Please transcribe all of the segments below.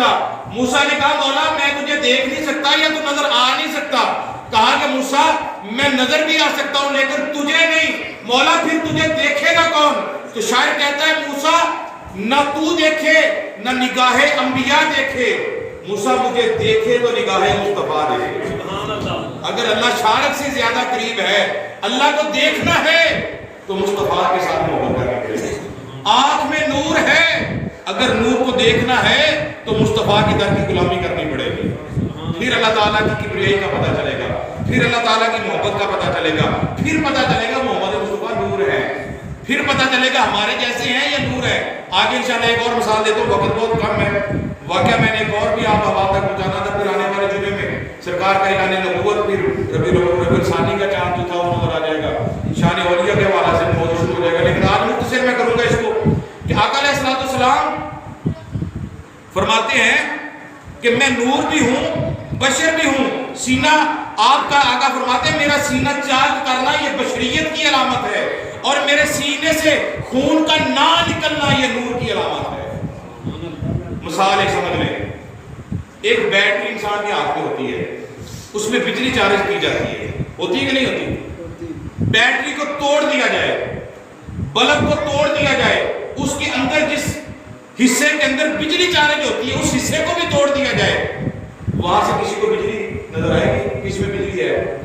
سکتا. موسیٰ نے کہا مولا میں تجھے دیکھ نہیں سکتا یا تو نظر آ نہیں سکتا. کہا کہ موسیٰ میں نظر بھی آ سکتا ہوں لیکن تجھے نہیں. مولا پھر تجھے دیکھے گا کون؟ تو شاعر کہتا ہے موسیٰ نہ تو دیکھے نہ نگاہ انبیاء دیکھے, موسیٰ مجھے دیکھے تو نگاہ مصطفیٰ دیکھے. اگر اللہ شارک سے زیادہ قریب ہے, اللہ کو دیکھنا ہے تو مصطفیٰ کے ساتھ محبت کرنا پڑے. آنکھ میں نور ہے, اگر نور کو دیکھنا ہے تو مصطفیٰ کی در کی غلامی کرنی پڑے گی. پھر اللہ تعالیٰ کی کبریائی کا پتہ چلے گا, پھر اللہ تعالیٰ کی محبت کا پتہ چلے گا, پھر پتہ چلے گا محمد مصطفیٰ نور ہے, پھر پتہ چلے گا ہمارے جیسے ہیں یا نور ہے. آگے انشاءاللہ ایک اور مثال دیتا ہوں, وقت بہت کم ہے. واقعہ میں نے ایک اور بھی آپ حوالہ تک پہنچانا تھا. پھر آنے والے جمعے میں سرکار کا اعلان نبوت, پھر ربیع الثانی کا چاند جو تھا وہ نظر آ جائے گا, شان اولیاء کے حوالے سے موضوع شروع ہو جائے گا. لیکن آج مختصر میں کروں گا اس کو کہ آقا علیہ الصلوۃ والسلام فرماتے ہیں کہ میں نور بھی ہوں بشر بھی ہوں. سینہ آپ کا آقا فرماتے ہیں میرا سینہ چاک کرنا یہ بشریت کی علامت ہے, اور میرے سینے سے خون کا نہ نکلنا یہ نور کی علامت ہے. مثال ایک سمجھ لیں, ایک بیٹری انسان کے ہاتھ میں ہوتی ہے, اس میں بجلی چارج کی جاتی ہے, ہوتی ہے کہ نہیں ہوتی؟ بیٹری کو توڑ دیا جائے, بلب کو توڑ دیا جائے, اس کے اندر جس حصے کے اندر بجلی چارج ہوتی ہے اس حصے کو بھی توڑ دیا جائے, وہاں سے کسی کو بجلی نظر آئے گی کہ اس میں بجلی ہے؟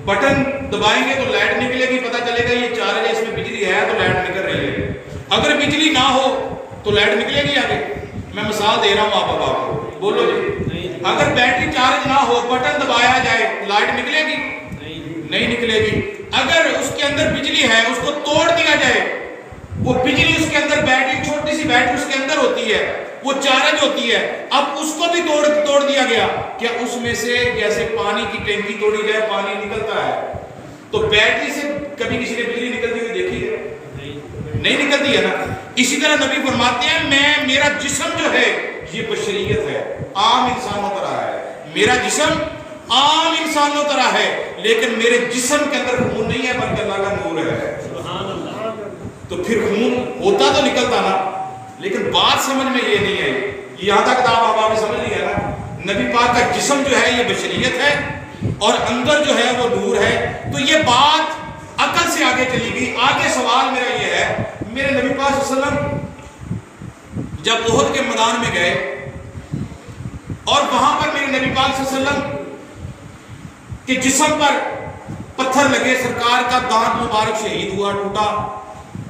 بٹن دبائیں گے تو لائٹ نکلے گی, پتہ چلے گا یہ چارج ہے, اس میں بجلی ہے تو لائٹ نکل رہی ہے. اگر بجلی نہ ہو تو لائٹ نکلے گی آگے؟ میں مثال دے رہا ہوں آپ کو, بولو جی. اگر بیٹری چارج نہ ہو بٹن دبایا جائے لائٹ نکلے گی؟ نہیں نکلے گی. اگر اس کے اندر بجلی ہے اس کو توڑ دیا جائے, وہ بجلی اس کے اندر بیٹری, چھوٹی سی بیٹری اس کے اندر ہوتی ہے, وہ چارج ہوتی ہے, اب اس کو بھی توڑ دیا گیا, کیا اس میں سے جیسے پانی کی ٹینکی توڑی جائے پانی نکلتا ہے؟ تو بیٹری سے کبھی کسی نے بجلی نکلتی ہوئی دیکھی ہے؟ نہیں نکلتی ہے نا. اسی طرح نبی فرماتے ہیں میرا جسم جو ہے یہ بشریت ہے, عام انسانوں طرح ہے. میرا جسم عام انسانوں طرح ہے لیکن میرے جسم کے اندر خون نہیں ہے بلکہ اللہ کا نور ہے. تو پھر خون ہوتا تو نکلتا نا, لیکن بات سمجھ میں یہ نہیں آئی. یہاں تک آپ نے سمجھ لیا نا, نبی پاک کا جسم جو ہے یہ بشریت ہے اور اندر جو ہے وہ نور ہے. تو یہ بات عقل سے آگے چلی گئی. آگے سوال میرا یہ ہے, میرے نبی پاک صلی اللہ علیہ وسلم جب احد کے میدان میں گئے اور وہاں پر میرے نبی پاک صلی اللہ علیہ وسلم کے جسم پر پتھر لگے, سرکار کا دانت مبارک شہید ہوا, ٹوٹا,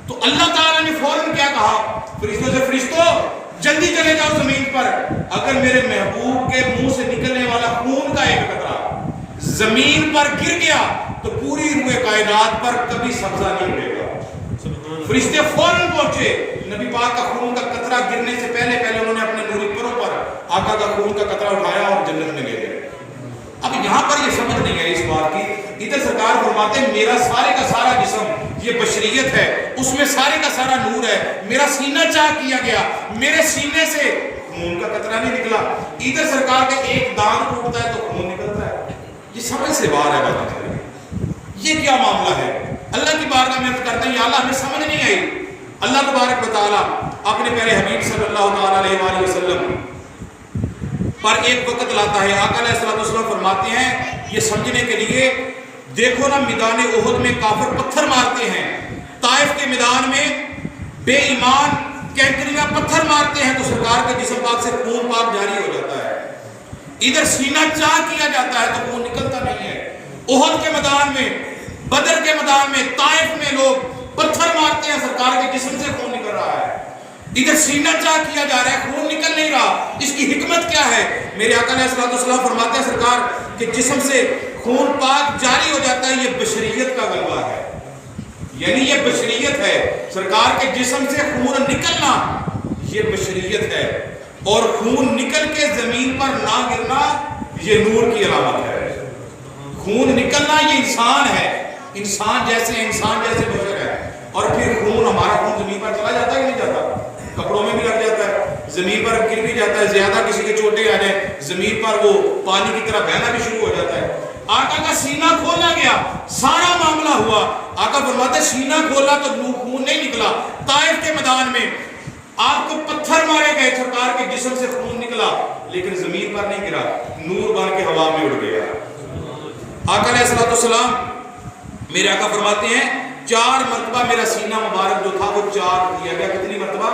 تو اللہ تعالیٰ نے فوراً کیا کہا فرشتوں سے, فرشتوں جلدی چلے جاؤ زمین پر, اگر میرے محبوب کے منہ سے نکلنے والا خون کا ایک قطرہ زمین پر گر گیا تو پوری روح کائنات پر کبھی سبزہ نہیں اڑے گا. فرشتے فوراً پہنچے, نبی پاک کا خون کا قطرہ گرنے سے پہلے انہوں نے اپنے نوری پروں پر آقا کا خون کا قطرہ اٹھایا اور جنت میں لے گئے. اب یہاں پر یہ سمجھ نہیں ہے اس بات کی, ادھر سرکار فرماتے ہیں میرا سارے کا سارا جسم یہ بشریت ہے, اس میں سارے کا سارا نور ہے, میرا سینہ چاک کیا گیا, میرے سینے سے خون کا قطرہ نہیں نکلا. ادھر سرکار کا ایک دانت ٹوٹتا ہے تو خون نکلتا ہے. یہ سمجھ سے باہر ہے بات. یہ کیا معاملہ ہے؟ اللہ کی بارگاہ میں عرض کرتے ہیں یا اللہ ہمیں سمجھ نہیں آئی. اللہ تبارک و تعالیٰ اپنے پیارے حبیب صلی اللہ تعالیٰ علیہ وآلہ وسلم پر ایک وقت لاتا ہے. آقا علیہ السلام فرماتے ہیں یہ سمجھنے کے لیے, دیکھو نا میدان احد میں کافر پتھر مارتے ہیں, طائف کے میدان میں بے ایمان کینکریاں پتھر مارتے ہیں تو سرکار کے جسم پاک سے خون پاک جاری ہو جاتا ہے. ادھر سینہ چاک کیا جاتا ہے تو خون نکلتا نہیں ہے. احد کے میدان میں, بدر کے میدان میں, طائف میں لوگ پتھر مارتے ہیں, سرکار کے جسم سے خون نکل رہا ہے. ادھر سینہ چاک کیا جا رہا ہے, خون نکل نہیں رہا. اس کی حکمت کیا ہے؟ میرے آقا علیہ السلام فرماتے ہیں سرکار کہ جسم سے خون پاک جاری ہو جاتا ہے, یہ بشریت کا غلبہ ہے. یعنی یہ بشریت ہے, سرکار کے جسم سے خون نکلنا یہ بشریت ہے, اور خون نکل کے زمین پر نہ گرنا یہ نور کی علامت ہے. خون نکلنا یہ انسان ہے, انسان جیسے بشر ہے, اور پھر خون, ہمارا خون زمین پر چلا جاتا ہے کہ نہیں جاتا؟ کپڑوں میں بھی لگ جاتا ہے, زمین پر گر بھی جاتا ہے, زیادہ کسی کے چوٹیں آ جائیں زمین پر وہ پانی کی طرح بہنا بھی شروع ہو جاتا ہے. آقا کا سینہ کھولا گیا, سارا معاملہ ہوا. آقا فرماتے سینہ کھولا تو خون نہیں نکلا. طائف کے میدان میں آپ کو پتھر مارے گئے, سرکار کے جسم سے خون نکلا. لیکن زمین پر نہیں گرا، نور بن کے ہوا میں اڑ گیا۔ آقا علیہ الصلوۃ والسلام میرے آقا فرماتے ہیں 4 مرتبہ میرا سینہ مبارک جو تھا وہ چاک کیا گیا۔ کتنی مرتبہ؟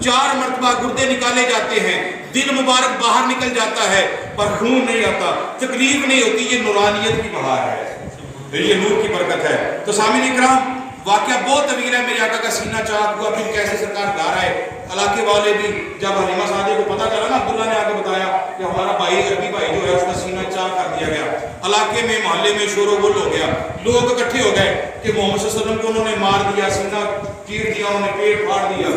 4 مرتبہ۔ گردے نکالے جاتے ہیں، دل مبارک باہر نکل جاتا ہے پر خون نہیں آتا، تکلیف نہیں ہوتی۔ یہ نورانیت کی بہار ہے، یہ نور کی برکت ہے۔ تو سامعین اکرام، واقعہ بہت طویل ہے۔ میرے آقا کا سینہ چاک ہوا، پھر کیسے سرکار گھر آئے۔ علاقے والے بھی جب حلیمہ سعدیہ کو پتہ چلا نا، عبداللہ نے آ کے بتایا کہ ہمارا بھائی عربی بھائی جو ہے اس کا سینہ چاک کر دیا گیا، علاقے میں محلے میں شور و غل ہو گیا، لوگ اکٹھے ہو گئے کہ محمد صلی اللہ علیہ وسلم کو انہوں نے مار دیا، سینہ چیر دیا، انہوں نے پیٹ پھاڑ دیا۔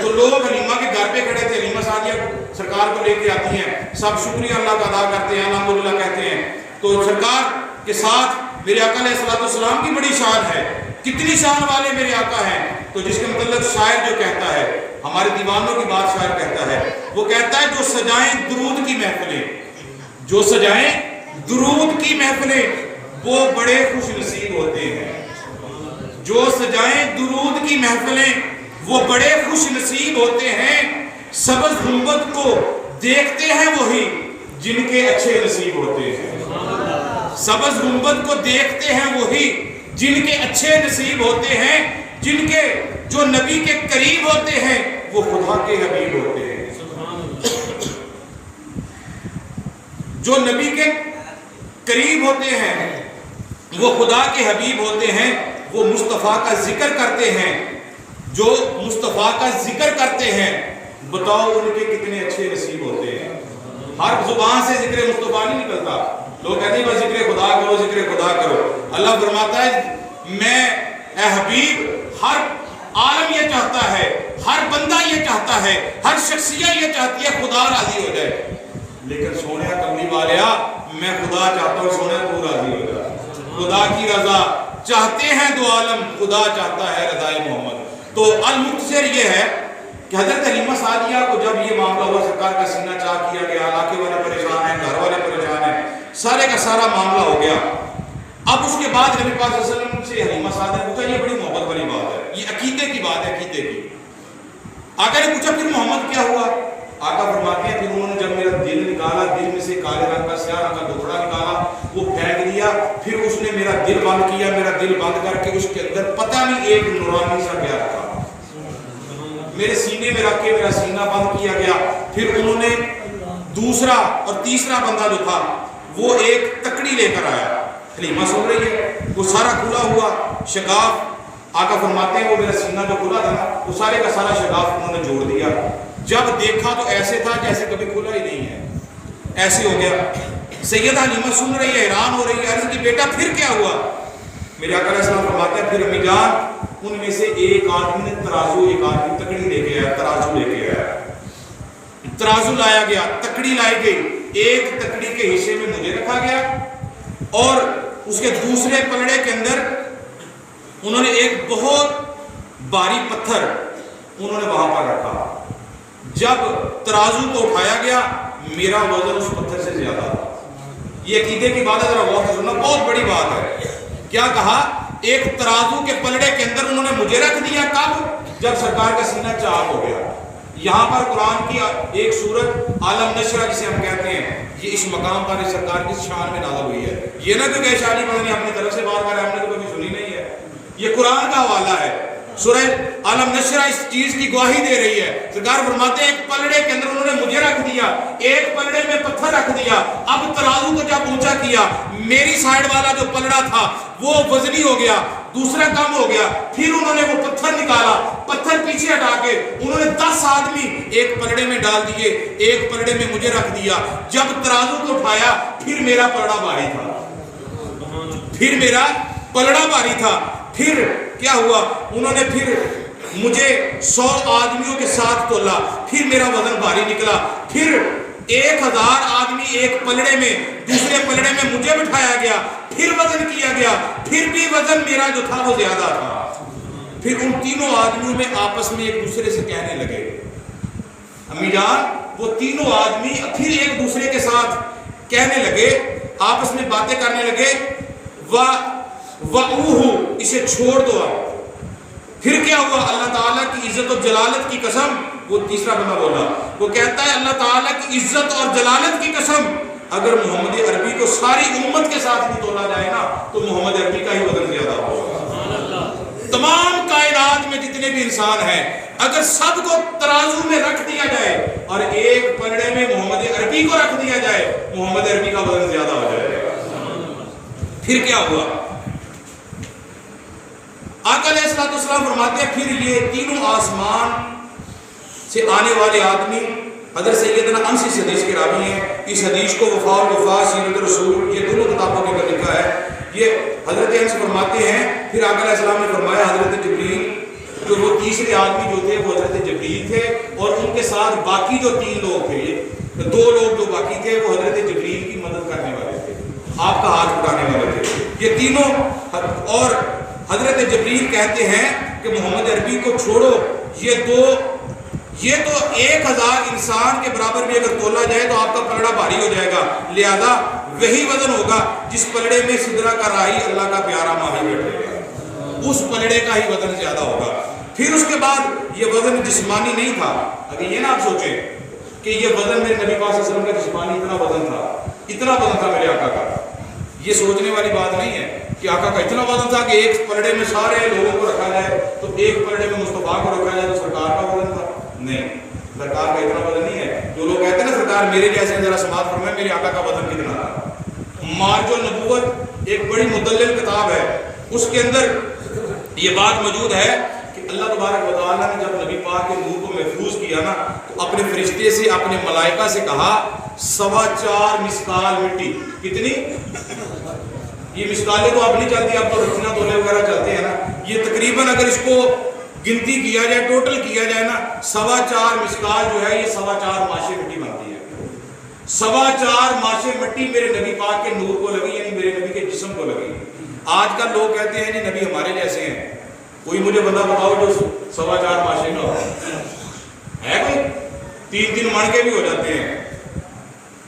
تو لوگ حلیمہ کے گھر پہ کھڑے تھے، حلیمہ سعدیہ سرکار کو لے کے آتی ہیں، سب شکریہ اللہ کا ادا کرتے ہیں، الحمدللہ کہتے ہیں۔ تو سرکار کے ساتھ میرے آقا علیہ الصلوۃ والسلام کی بڑی شان ہے۔ کتنی شان والے میرے آقا ہیں، تو جس کے متعلق شاعر جو کہتا ہے، ہمارے دیوانوں کی بات شاعر کہتا ہے، وہ کہتا ہے جو سجائیں درود کی محفلیں، جو سجائیں درود کی محفلیں وہ بڑے خوش نصیب ہوتے ہیں۔ جو سجائیں درود کی محفلیں وہ بڑے خوش نصیب ہوتے ہیں۔ سبز گنبد کو دیکھتے ہیں وہی جن کے اچھے نصیب ہوتے ہیں۔ سبز گنبد کو دیکھتے ہیں وہی جن کے اچھے نصیب ہوتے ہیں، جن کے جو نبی کے قریب ہوتے ہیں وہ خدا کے حبیب ہوتے ہیں۔ جو نبی کے قریب ہوتے ہیں وہ خدا کے حبیب ہوتے ہیں، وہ مصطفیٰ کا ذکر کرتے ہیں۔ جو مصطفیٰ کا ذکر کرتے ہیں، بتاؤ ان کے کتنے اچھے نصیب ہوتے ہیں۔ ہر زبان سے ذکر مصطفیٰ نہیں نکلتا، لوگ کہتے ہیں بس ذکر خدا کرو، ذکر خدا کرو۔ اللہ فرماتا ہے میں اے حبیب، ہر عالم یہ چاہتا ہے، ہر بندہ یہ چاہتا ہے، ہر شخصیت یہ چاہتی ہے خدا راضی ہو جائے، لیکن سونے کملی والیا میں خدا چاہتا ہوں سونے تو راضی ہو جائے۔ خدا کی رضا چاہتے ہیں دو عالم، خدا چاہتا ہے رضائے محمد۔ تو المختصر یہ ہے کہ حضرت حلیمہ سعدیہ کو جب یہ معاملہ ہوا، سرکار کا سینہ چاک کیا گیا، علاقے والے پریشان ہیں، گھر والے پریشان ہیں، سارے کا سارا معاملہ ہو گیا۔ اب اس کے بعد نبی پاک صلی اللہ علیہ وسلم سے حلیمہ سعدیہ نے پوچھا، یہ بڑی محبت والی بات ہے، یہ عقیدے کی بات ہے، عقیدے کی۔ آقا نے پوچھا پھر محمد کیا ہوا؟ آقا فرماتے ہیں پھر انہوں نے جب میرا دل نکالا، دل میں سے کالے رنگ کا سیاہ رنگ کا ٹکڑا نکالا، وہ پھینک دیا، پھر اس نے میرا دل بند کیا، میرا دل بند کر کے اس کے اندر پتہ نہیں ایک نورانی سا کیا رکھا، میرے سینے میں رکھ کے میرا سینہ بند کیا گیا۔ پھر انہوں نے دوسرا اور تیسرا بندہ جو تھا وہ ایک تکڑی لے کر آیا، حلیمہ سن رہی ہے، وہ سارا کھلا ہوا شگاف، آقا فرماتے ہیں وہ میرا سینہ جو کھلا تھا نا وہ سارے کا سارا شگاف انہوں نے جوڑ دیا۔ جب دیکھا تو ایسے تھا جیسے کبھی کھلا ہی نہیں ہے، ایسے ہو گیا۔ سیدہ حلیمہ سن رہی ہے، حیران ہو رہی ہے، عرض کی بیٹا پھر کیا ہوا؟ میرے آقا علیہ السلام فرماتے ہیں پھر امی جان ان میں سے ایک آدمی نے ترازو، ایک آدمی تکڑی لے کے آیا، ترازو لے کے آیا، ترازو لایا گیا، تکڑی لائی گئی، ایک تکڑی کے حصے میں مجھے رکھا گیا اور اس کے دوسرے پلڑے کے اندر انہوں نے ایک بہت بھاری پتھر انہوں نے وہاں پر رکھا۔ جب ترازو کو اٹھایا گیا میرا وزن اس پتھر سے زیادہ تھا۔ یہ عقیدے کی بات ہے، ذرا غور سے سننا، بہت بڑی بات ہے۔ کیا کہا؟ ایک ترازو کے پلڑے کے اندر انہوں نے مجھے رکھ دیا، کب؟ جب سرکار کا سینہ چاک ہو گیا۔ یہاں پر قرآن کی ایک سورت عالم نشرہ جسے ہم کہتے ہیں، یہ اس مقام پر سرکار کی شان میں نازل ہوئی ہے۔ یہ نہ کہ شانی پتہ نہیں اپنی طرف سے بات کر رہا ہے، ہم نے تو کبھی سنی نہیں ہے، یہ قرآن کا حوالہ ہے۔ سورہ عالم نشرہ اس چیز کی گواہی دے رہی ہے۔ سرکار فرماتے ہیں ایک پلڑے کے اندر انہوں نے مجھے رکھ دیا، ایک پلڑے میں پتھر رکھ دیا۔ اب ترازو کو جب اونچا کیا، میری سائیڈ والا جو پلڑا تھا وہ وزنی ہو گیا، دوسرا کم ہو گیا۔ پھر انہوں نے وہ پتھر نکالا، پتھر پیچھے ہٹا کے انہوں نے 10 آدمی ایک پلڑے میں ڈال دیے، ایک پلڑے میں مجھے رکھ دیا۔ جب ترازو کو اٹھایا پھر میرا پلڑا بھاری تھا، پھر میرا پلڑا بھاری تھا۔ پھر کیا ہوا؟ انہوں نے پھر مجھے 100 آدمیوں کے ساتھ تولا، پھر میرا وزن بھاری نکلا۔ پھر 1000 آدمی ایک پلڑے میں، دوسرے پلڑے میں مجھے بٹھایا گیا، پھر وزن کیا گیا، پھر بھی وزن میرا جو تھا وہ زیادہ تھا۔ پھر ان تینوں آدمیوں میں آپس میں ایک دوسرے سے کہنے لگے، امی جان وہ تینوں آدمی پھر ایک دوسرے کے ساتھ کہنے لگے، آپس میں باتیں کرنے لگے، وَأُوهُ اسے چھوڑ دو۔ پھر کیا ہوا؟ اللہ تعالیٰ کی عزت و جلالت کی قسم وہ تیسرا بندہ بولا، وہ کہتا ہے اللہ تعالیٰ کی عزت اور جلالت کی قسم، اگر محمد عربی کو ساری امت کے ساتھ بھی تولا جائے نا تو محمد عربی کا ہی وزن زیادہ ہوگا۔ تمام کائنات میں جتنے بھی انسان ہیں اگر سب کو ترازو میں رکھ دیا جائے اور ایک پلڑے میں محمد عربی کو رکھ دیا جائے، محمد عربی کا وزن زیادہ ہو جائے گا۔ پھر کیا ہوا؟ آقا علیہ السلام فرماتے ہیں پھر یہ تینوں آسمان سے آنے والے آدمی، حضرت سیدنا انس اس حدیث کے راوی ہیں، اس حدیث کو وفا الوفا سیرت رسول یہ دونوں کتابوں کے اندر لکھا ہے۔ یہ حضرت انس فرماتے ہیں پھر آقا علیہ السلام نے فرمایا حضرت جبریل، جو وہ تیسرے آدمی جو تھے وہ حضرت جبریل تھے، اور ان کے ساتھ باقی جو تین لوگ تھے، دو لوگ جو باقی تھے وہ حضرت جبریل کی مدد کرنے والے تھے، آپ کا ہاتھ اٹھانے والے تھے یہ تینوں۔ اور حضرت جبریل کہتے ہیں کہ محمد عربی کو چھوڑو، یہ تو 1000 انسان کے برابر بھی اگر تولا جائے تو آپ کا پلڑا بھاری ہو جائے گا، لہذا وہی وزن ہوگا جس پلڑے میں سدرہ کا راہی اللہ کا پیارا ماہی بیٹھے گا، اس پلڑے کا ہی وزن زیادہ ہوگا۔ پھر اس کے بعد یہ وزن جسمانی نہیں تھا، اگر یہ نہ آپ سوچیں کہ یہ وزن میرے نبی پاک صلی اللہ علیہ وسلم کا جسمانی اتنا وزن تھا میرے آقا کا، یہ سوچنے والی بات نہیں ہے کہ آقا کا اتنا وزن تھا کہ ایک پلڑے میں سارے لوگوں کو رکھا جائے تو ایک پلڑے میں مصطفیٰ کو رکھا جائے تو سرکار کا وزن تھا، نہیں، سرکار کا اتنا وزن نہیں ہے۔ جو لوگ کہتے ہیں نا سرکار میرے جیسے، ذرا سماعت فرمائیں میرے آقا کا وزن کتنا تھا۔ مارج النبوت ایک بڑی مدلل کتاب ہے، اس کے اندر یہ بات موجود ہے کہ اللہ تبارک و تعالیٰ نے جب نبی پاک کے نور کو محفوظ کیا نا تو اپنے فرشتے سے، اپنے ملائکہ سے کہا 4.25 مسکال مٹی، کتنی؟ یہ مسکالیں تو اب نہیں چلتی، اب تو رکھنا تولے وغیرہ چلتے ہیں نا، یہ تقریباً اگر اس کو گنتی کیا جائے، ٹوٹل کیا جائے نا، 4.25 مسکال جو ہے یہ 4.25 ماشے مٹی بنتی ہے۔ 4.25 ماشے مٹی میرے نبی پاک کے نور کو لگی، یعنی میرے نبی کے جسم کو لگی۔ آج کل لوگ کہتے ہیں جی نبی ہمارے جیسے ہیں، کوئی مجھے بندہ بتاؤ جو 4.25 ماشے میں ہو، ہے کوئی؟ 3 من کے بھی ہو جاتے ہیں،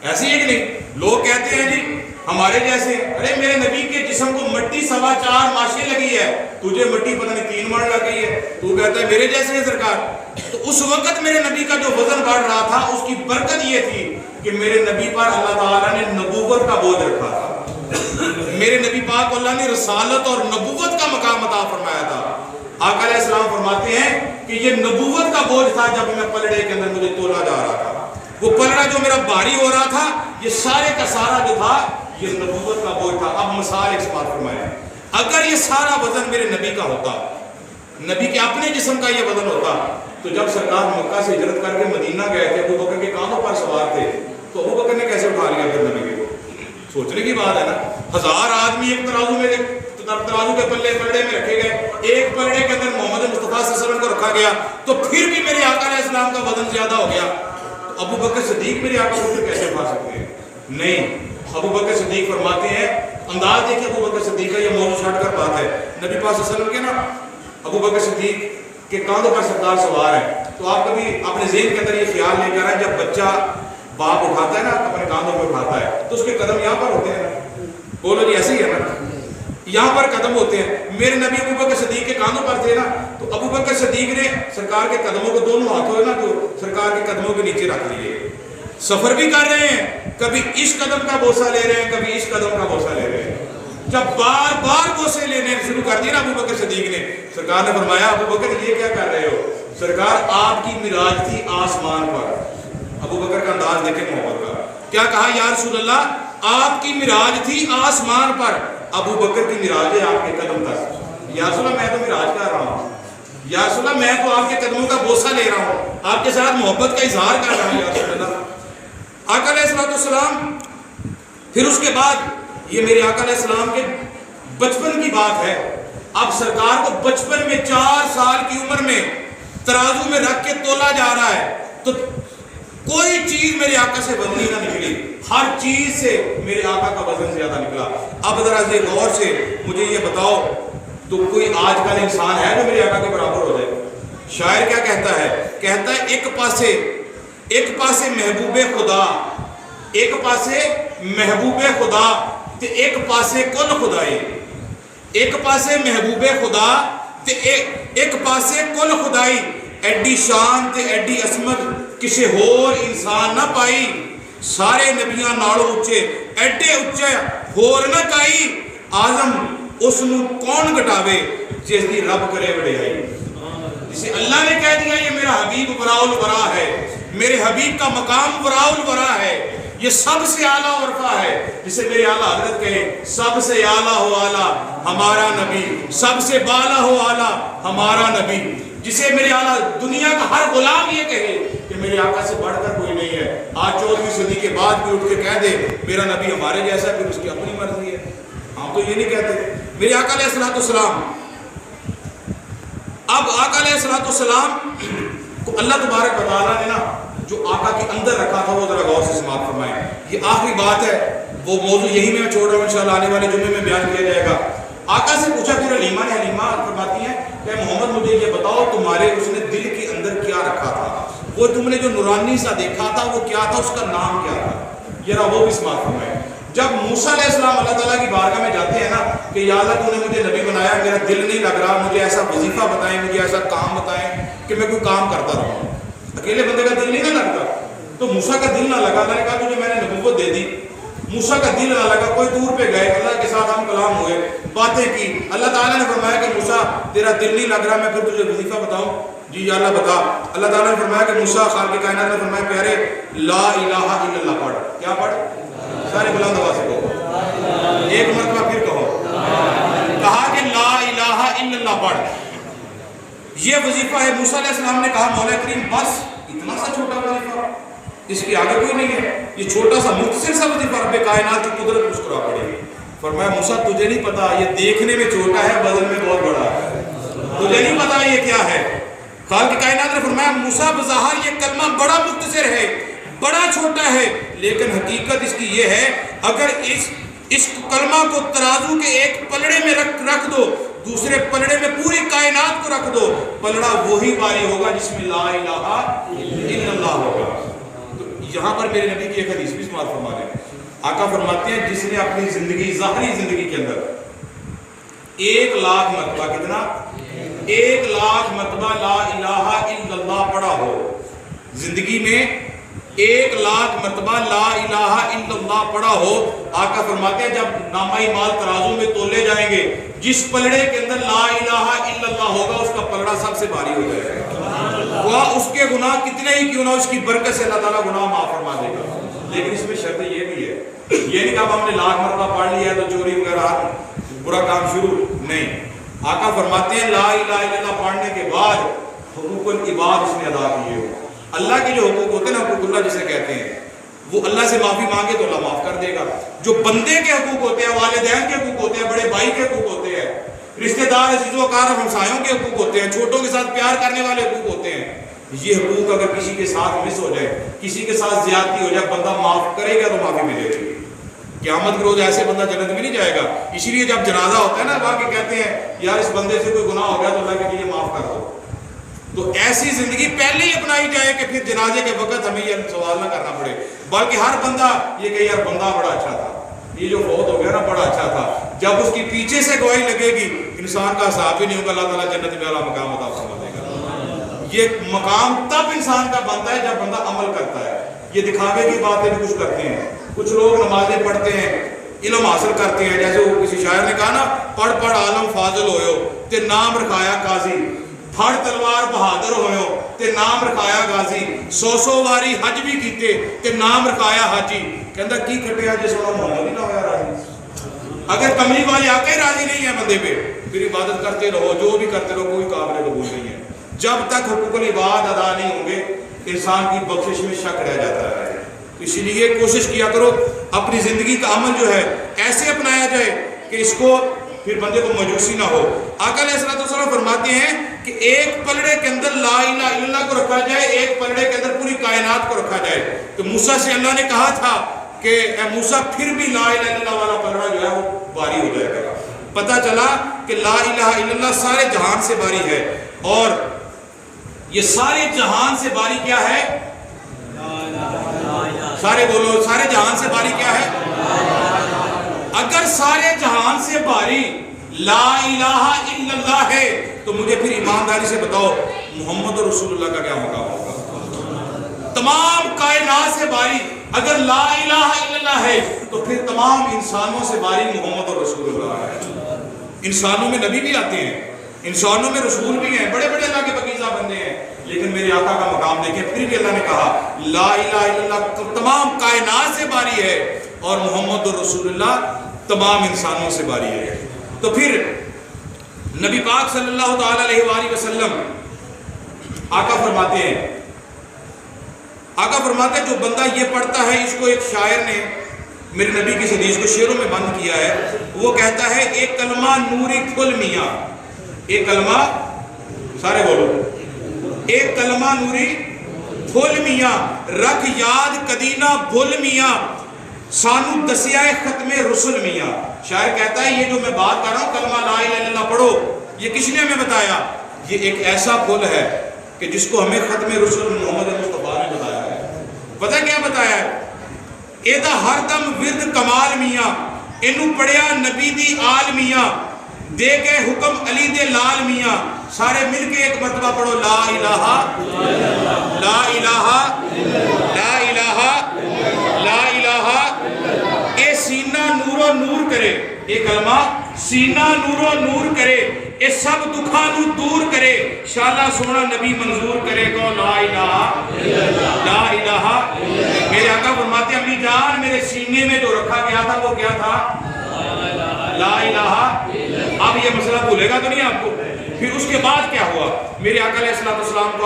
ایسی ہے کہ نہیں؟ لوگ کہتے ہیں جی ہمارے جیسے، ارے میرے نبی کے جسم کو مٹی 4.25 ماشے لگی ہے، تجھے مٹی پتہ نہیں 3 من لگ گئی ہے، تو کہتا ہے میرے جیسے ہے سرکار۔ تو اس وقت میرے نبی کا جو وزن بڑھ رہا تھا اس کی برکت یہ تھی کہ میرے نبی پر اللہ تعالیٰ نے نبوت کا بوجھ رکھا تھا، میرے نبی پاک کو اللہ نے رسالت اور نبوت کا مقام عطا فرمایا تھا۔ آقا علیہ السلام فرماتے ہیں کہ یہ نبوت کا بوجھ تھا جب میں پلڑے کے اندر مجھے تولا جا رہا تھا، وہ پلڑا جو میرا بھاری ہو رہا تھا یہ سارے کا سارا جو تھا یہ نبوت کا بوجھ تھا۔ اب مثال ایک بات فرمائیں، اگر یہ سارا وزن میرے نبی کا ہوتا، نبی کے اپنے جسم کا یہ وزن ہوتا، تو جب سرکار مکہ سے ہجرت کر کے مدینہ گئے تھے، ابو بکر کے کاندھوں پر سوار تھے، تو ابو بکر نے کیسے اٹھا لیا پھر نبی کو؟ سوچنے کی بات ہے نا، 1000 آدمی ایک ترازو کے پلڑے میں رکھے گئے، ایک پلڑے کے اندر محمد مصطفیٰ صلی اللہ علیہ وسلم کو رکھا گیا، تو پھر بھی میرے آقا علیہ السلام کا وزن زیادہ ہو گیا، تو ابو بکر صدیق میرے آقا کو پھر کیسے اٹھا سکتے ہیں؟ نہیں، ابو بکر صدیق فرماتے ہیں، انداز دیکھیں ابو بکر صدیق کا، یہ موضوع چھٹ کر بات ہے، نبی پاک صلی اللہ علیہ وسلم کے نا ابو بکر صدیق کے کاندھوں پر سرکار سوار ہے، تو آپ کبھی اپنے ذہن کے اندر یہ خیال لے کر آئے جب بچہ باپ اٹھاتا ہے نا اپنے کاندھوں پہ اٹھاتا ہے تو اس کے قدم یہاں پر ہوتے ہیں نا، بولو جی ایسے ہی ہے نا، یہاں پر قدم ہوتے ہیں۔ میرے نبی ابو بکر صدیق کے کاندھوں پر تھے نا، تو ابو بکر صدیق نے سرکار کے قدموں کو دونوں ہاتھوں نا جو سرکار کے قدموں کے نیچے رکھ لیے، سفر بھی کر رہے ہیں، کبھی اس قدم کا بوسہ لے رہے ہیں، کبھی اس قدم کا بوسہ لے رہے ہیں۔ جب بار بار بوسے لینے شروع کر دیے نا ابو بکر صدیق نے، سرکار نے فرمایا ابو بکر یہ کیا کر رہے ہو؟ سرکار آپ کی معراج تھی آسمان پر، ابو بکر کا انداز دیکھیں محبت کا، کیا کہا یا رسول اللہ آپ کی معراج تھی آسمان پر، ابو بکر کی معراج ہے آپ کے قدم تک، یا رسول اللہ میں تو معراج کر رہا ہوں، یا رسول اللہ میں تو آپ کے قدموں کا بوسہ لے رہا ہوں، آپ کے ساتھ محبت کا اظہار کر رہا ہوں یا رسول اللہ۔ آقا علیہ السلام پھر اس کے بعد یہ میرے آقا علیہ السلام کے بچپن کی بات ہے، اب سرکار کو بچپن میں 4 سال کی عمر میں ترازو میں رکھ کے تولا جا رہا ہے، تو کوئی چیز میرے آقا سے وزنی نہ نکلی، ہر چیز سے میرے آقا کا وزن زیادہ نکلا۔ اب ذرا سے غور سے مجھے یہ بتاؤ تو کوئی آج کل انسان ہے جو میرے آقا کے برابر ہو جائے؟ شاعر کیا کہتا ہے؟ کہتا ہے ایک پاسے محبوب خدا، ایک پاسے محبوب خدا تے ایک پاسے کل خدائی، ایک پاسے محبوب خدا تے ایک پاسے کل خدائی، ایڈی شان تے ایڈی عظمت کسی ہور انسان نہ پائی، سارے نبیاں نالوں اچے ایڈے اچے ہور نہ کائی، آزم اس نو کون گٹاوے جس دی رب کرے وڈیائی۔ جسے اللہ نے کہہ دیا یہ میرا حبیب براء البراء ہے، میرے حبیب کا مقام براء البراء ہے، یہ سب سے اعلیٰ و رفع ہے، جسے میرے اعلیٰ حضرت کہے سب سے اعلیٰ ہو اعلیٰ ہمارا نبی، سب سے بالا ہو اعلیٰ ہمارا نبی، جسے میرے اعلیٰ دنیا کا ہر غلام یہ کہے کہ میرے آقا سے بڑھ کر کوئی نہیں ہے، آج 14ویں صدی کے بعد بھی اٹھ کے کہہ دے میرا نبی ہمارے جیسا ہے، پھر اس کی اپنی مرضی ہے، ہم تو یہ نہیں کہتے۔ میرے آقا علیہ السلام، اب آقا علیہ السلام کو اللہ تبارک و تعالیٰ نے نا جو آقا کے اندر رکھا تھا وہ ذرا غور سے سماعت فرمائیں۔ یہ آخری بات ہے، وہ موضوع یہی میں چھوڑ رہا ہوں، انشاءاللہ آنے والے جمعے میں بیان کیا جائے گا۔ آقا سے پوچھا پھر حلیمہ نے، حلیمہ فرماتی ہیں کہ محمد مجھے یہ بتاؤ تمہارے اس نے دل کے اندر کیا رکھا تھا، وہ تم نے جو نورانی سا دیکھا تھا وہ کیا تھا، اس کا نام کیا تھا، ذرا وہ بھی سماعت فرمائیں۔ جب موسیٰ علیہ السلام اللہ تعالیٰ کی بارگاہ میں جاتے ہیں نا کہ یا اللہ تو نے مجھے نبی بنایا، میرا دل نہیں لگ رہا، مجھے ایسا وظیفہ بتائیں، مجھے ایسا کام بتائیں کہ میں کوئی کام کرتا رہوں۔ اکیلے بندے کا دل نہیں نہ لگتا، تو موسیٰ کا دل نہ لگا، اللہ نے کہا تجھے میں نے نبوت دے دی، موسیٰ کا دل نہ لگا، کوئی دور پہ گئے، اللہ کے ساتھ ہم کلام ہوئے، باتیں کی، اللہ تعالیٰ نے فرمایا کہ موسیٰ تیرا دل نہیں لگ رہا، میں پھر تجھے وظیفہ بتاؤں؟ جی یا اللہ بتا۔ اللہ تعالیٰ نے فرمایا کہ موسیٰ خالق کائنات نے فرمایا پیارے لا الہ الا اللہ پڑھ، کیا پڑھ؟ سارے بلند آواز سے کہو، ایک مرتبہ پھر کہو، کہا کہ لا الہ الا اللہ پڑھ، یہ وظیفہ ہے۔ موسیٰ علیہ السلام نے کہا مولا کریم بس اتنا سا چھوٹا وظیفہ، اس کی آگے کوئی نہیں ہے، یہ چھوٹا سا مختصر سا وظیفہ، رب کائنات کی قدرت مسکرا پڑے گی۔ فرمایا موسیٰ تجھے نہیں پتا، یہ دیکھنے میں چھوٹا ہے، وزن میں بہت بڑا ہے، تجھے نہیں پتا یہ کیا ہے۔ خالق کائنات نے فرمایا موسیٰ بظاہر یہ کلمہ بڑا مختصر ہے، بڑا چھوٹا ہے، لیکن حقیقت اس کی یہ ہے اگر اس کلمہ کو ترازو کے ایک پلڑے میں رکھ دو، دوسرے پلڑے میں پوری کائنات کو رکھ دو، پلڑا وہی باری ہوگا جس میں لا الہ الا اللہ ہوگا۔ تو یہاں پر میرے نبی کی ایک حدیث بھی سماعت فرما دیں، آقا فرماتے ہیں جس نے اپنی زندگی ظاہری زندگی کے اندر 1,00,000 مرتبہ، کتنا؟ 1,00,000 مرتبہ لا الہ الا اللہ پڑھا ہو، زندگی میں 1,00,000 مرتبہ لا الہ الا اللہ پڑھا ہو، آقا فرماتے ہیں جب نامہ مال ترازو میں تولے جائیں گے، جس پلڑے کے اندر لا الہ الا اللہ ہوگا اس کا پلڑا سب سے بھاری ہو جائے گا، وہ اس کے گناہ کتنے ہی کیوں نہ اس کی برکت سے اللہ تعالیٰ گناہ معاف فرما دے گا۔ لیکن اس میں شرط یہ بھی ہے، یہ نہیں کہا ہم نے 1,00,000 مرتبہ پڑھ لیا ہے تو چوری وغیرہ برا کام شروع نہیں۔ آقا فرماتے ہیں لا الہ الا اللہ پڑھنے کے بعد حقوق العباد اس نے ادا کیے ہو، اللہ کے جو حقوق ہوتے ہیں نا، حقوق اللہ جسے کہتے ہیں، وہ اللہ سے معافی مانگے تو اللہ معاف کر دے گا۔ جو بندے کے حقوق ہوتے ہیں، والدین کے حقوق ہوتے ہیں، بڑے بھائی کے حقوق ہوتے ہیں، رشتہ دار عزیز و اقارب ہمسایوں کے حقوق ہوتے ہیں، چھوٹوں کے ساتھ پیار کرنے والے حقوق ہوتے ہیں، یہ حقوق اگر کسی کے ساتھ مس ہو جائے، کسی کے ساتھ زیادتی ہو جائے، بندہ معاف کرے گا تو معافی ملے گی۔ قیامت کے روز ایسے بندہ جنت میں نہیں جائے گا، اسی لیے جب جنازہ ہوتا ہے نا باقی کہتے ہیں یار اس بندے سے کوئی گناہ ہو گیا تو اللہ کے لیے معاف کر دو، تو ایسی زندگی پہلے ہی اپنائی جائے کہ پھر جنازے کے وقت ہمیں یہ سوال نہ کرنا پڑے، بلکہ ہر بندہ یہ کہ یار بندہ بڑا اچھا تھا، یہ جو فوت ہو گیا نا بڑا اچھا تھا، جب اس کی پیچھے سے گواہی لگے گی انسان کا حساب ہی نہیں ہوگا، اللہ تعالیٰ جنت میں اعلیٰ مقام عطا فرما دے گا۔ یہ مقام تب انسان کا بنتا ہے جب بندہ عمل کرتا ہے، یہ دکھاوے کی باتیں بھی کچھ کرتے ہیں، کچھ لوگ نمازیں پڑھتے ہیں، علم حاصل کرتے ہیں، جیسے وہ کسی شاعر نے کہا نا پڑھ پڑھ عالم فاضل ہوئے تے نام رکھایا قاضی، پھڑ تلوار بہادر ہوئے تے نام رکھایا غازی، 100 واری حج بھی کیتے تے نام رکھایا حاجی، کہندہ کی کھٹیا جس انہوں محمد ہی نہ ہویا راضی۔ اگر کملی والے آقا ہی راضی نہیں ہے بندے پہ، پھر عبادت کرتے رہو، جو بھی کرتے رہو، کوئی قابل قبول نہیں ہے۔ جب تک حقوق العباد ادا نہیں ہوں گے انسان کی بخشش میں شک رہ جاتا ہے، اسی لیے کوشش کیا کرو اپنی زندگی کا عمل جو ہے ایسے اپنایا جائے کہ اس کو پھر بندے کو مجوسی نہ ہو۔ آقا علیہ السلام فرماتے ہیں کہ ایک پلڑے کے اندر لا الہ الا اللہ کو رکھا جائے، ایک پلڑے کے اندر پوری کائنات کو رکھا جائے، تو موسیٰ سے اللہ نے کہا تھا کہ اے موسیٰ پھر بھی لا الہ الا اللہ والا پلڑا جو ہے وہ باری ہو جائے گا۔ پتہ چلا کہ لا الہ الا اللہ سارے جہان سے باری ہے، اور یہ سارے جہان سے باری کیا ہے؟ سارے بولو، سارے جہان سے باری کیا ہے؟ اگر سارے جہان سے باری لا الہ الا اللہ ہے تو مجھے پھر ایمانداری سے بتاؤ محمد رسول اللہ کا کیا مقام ہوگا؟ تمام کائنات سے باری اگر لا الہ الا اللہ ہے تو پھر تمام انسانوں سے باری محمد رسول اللہ ہے۔ انسانوں میں نبی بھی آتے ہیں، انسانوں میں رسول بھی ہیں، بڑے بڑے اللہ کے پاکیزہ بندے ہیں، لیکن میرے آقا کا مقام دیکھیں، پھر بھی اللہ نے کہا لا الہ الا اللہ تمام کائنات سے باری ہے اور محمد رسول اللہ تمام انسانوں سے باری ہے۔ تو پھر نبی پاک صلی اللہ تعالی علیہ وآلہ وسلم آقا فرماتے ہیں جو بندہ یہ پڑھتا ہے، اس کو ایک شاعر نے میرے نبی کی حدیث کو شعروں میں بند کیا ہے، وہ کہتا ہے ایک کلمہ نوری پھل میاں، ایک کلمہ سارے بولو، ایک کلمہ نوری پھل میاں رکھ یاد کدینہ بھول میاں سانو دسیائے ختم رسل میاں۔ شاعر کہتا ہے یہ جو میں بات کر رہا ہوں کلمہ لا الہ الا اللہ پڑھو، یہ کس نے ہمیں بتایا؟ یہ ایک ایسا پھل ہے کہ جس کو ہمیں ختم رسل محمد مصطفیٰ نے بتایا ہے۔ پتہ کیا بتایا ہے؟ ایدہ ہر دم ورد کمال میاں انہوں پڑھیا نبی دی آل میاں دے کے حکم علی دے لال میاں، سارے مل کے ایک مرتبہ پڑھو لا الہ لا الہ لا الہ لا الہ۔ اے سینہ نور و نور کرے، اے کلمہ سینہ نور و نور کرے، اے سب دکھانو دور کرے، شاءاللہ سونا نبی منظور کرے کو لا الہ لا الہ۔ میرے آقا فرماتے ہیں امی جان میرے سینے میں جو رکھا گیا تھا وہ کیا تھا؟ لا الہ۔ اب یہ مسئلہ بھولے گا تو نہیں آپ کو؟ پھر اس کے بعد کیا ہوا؟ میرے آقا علیہ السلام کو